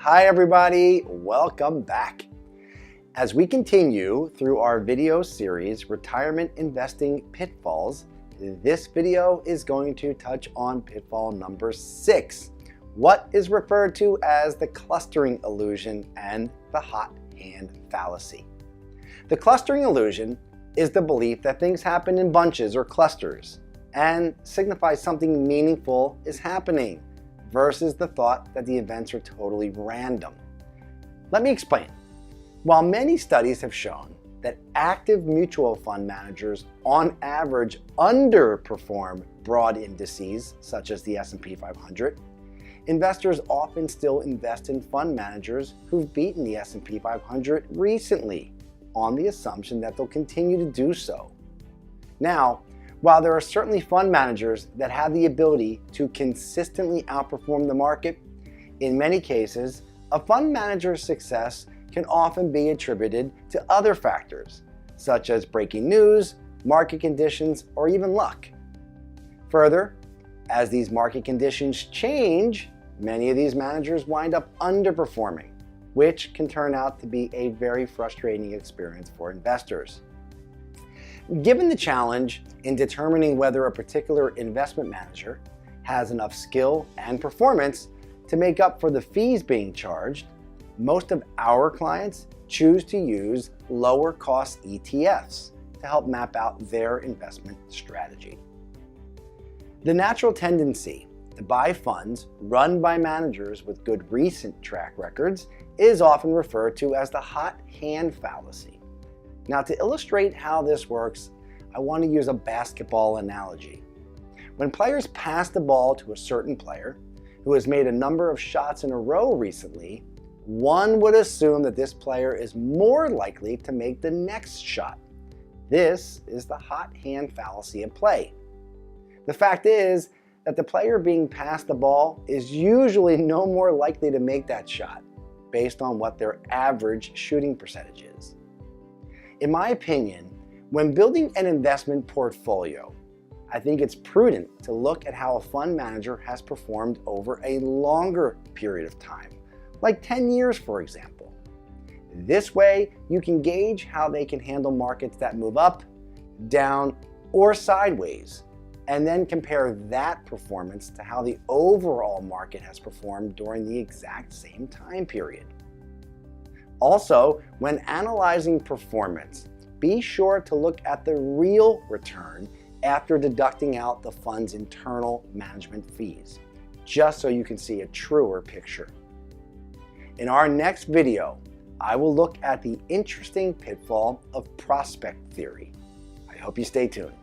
Hi everybody, welcome back. As we continue through our video series, Retirement Investing Pitfalls, this video is going to touch on pitfall number 6, what is referred to as the clustering illusion and the hot hand fallacy. The clustering illusion is the belief that things happen in bunches or clusters and signifies something meaningful is happening versus the thought that the events are totally random. Let me explain. While many studies have shown that active mutual fund managers on average underperform broad indices such as the S&P 500, investors often still invest in fund managers who've beaten the S&P 500 recently on the assumption that they'll continue to do so. Now, while there are certainly fund managers that have the ability to consistently outperform the market, in many cases, a fund manager's success can often be attributed to other factors, such as breaking news, market conditions, or even luck. Further, as these market conditions change, many of these managers wind up underperforming, which can turn out to be a very frustrating experience for investors. Given the challenge in determining whether a particular investment manager has enough skill and performance to make up for the fees being charged, most of our clients choose to use lower cost ETFs to help map out their investment strategy. The natural tendency to buy funds run by managers with good recent track records is often referred to as the hot hand fallacy. Now, to illustrate how this works, I want to use a basketball analogy. When players pass the ball to a certain player who has made a number of shots in a row recently, one would assume that this player is more likely to make the next shot. This is the hot hand fallacy at play. The fact is that the player being passed the ball is usually no more likely to make that shot based on what their average shooting percentage is. In my opinion, when building an investment portfolio, I think it's prudent to look at how a fund manager has performed over a longer period of time, like 10 years, for example. This way, you can gauge how they can handle markets that move up, down, or sideways, and then compare that performance to how the overall market has performed during the exact same time period. Also, when analyzing performance, be sure to look at the real return after deducting out the fund's internal management fees, just so you can see a truer picture. In our next video, I will look at the interesting pitfall of prospect theory. I hope you stay tuned.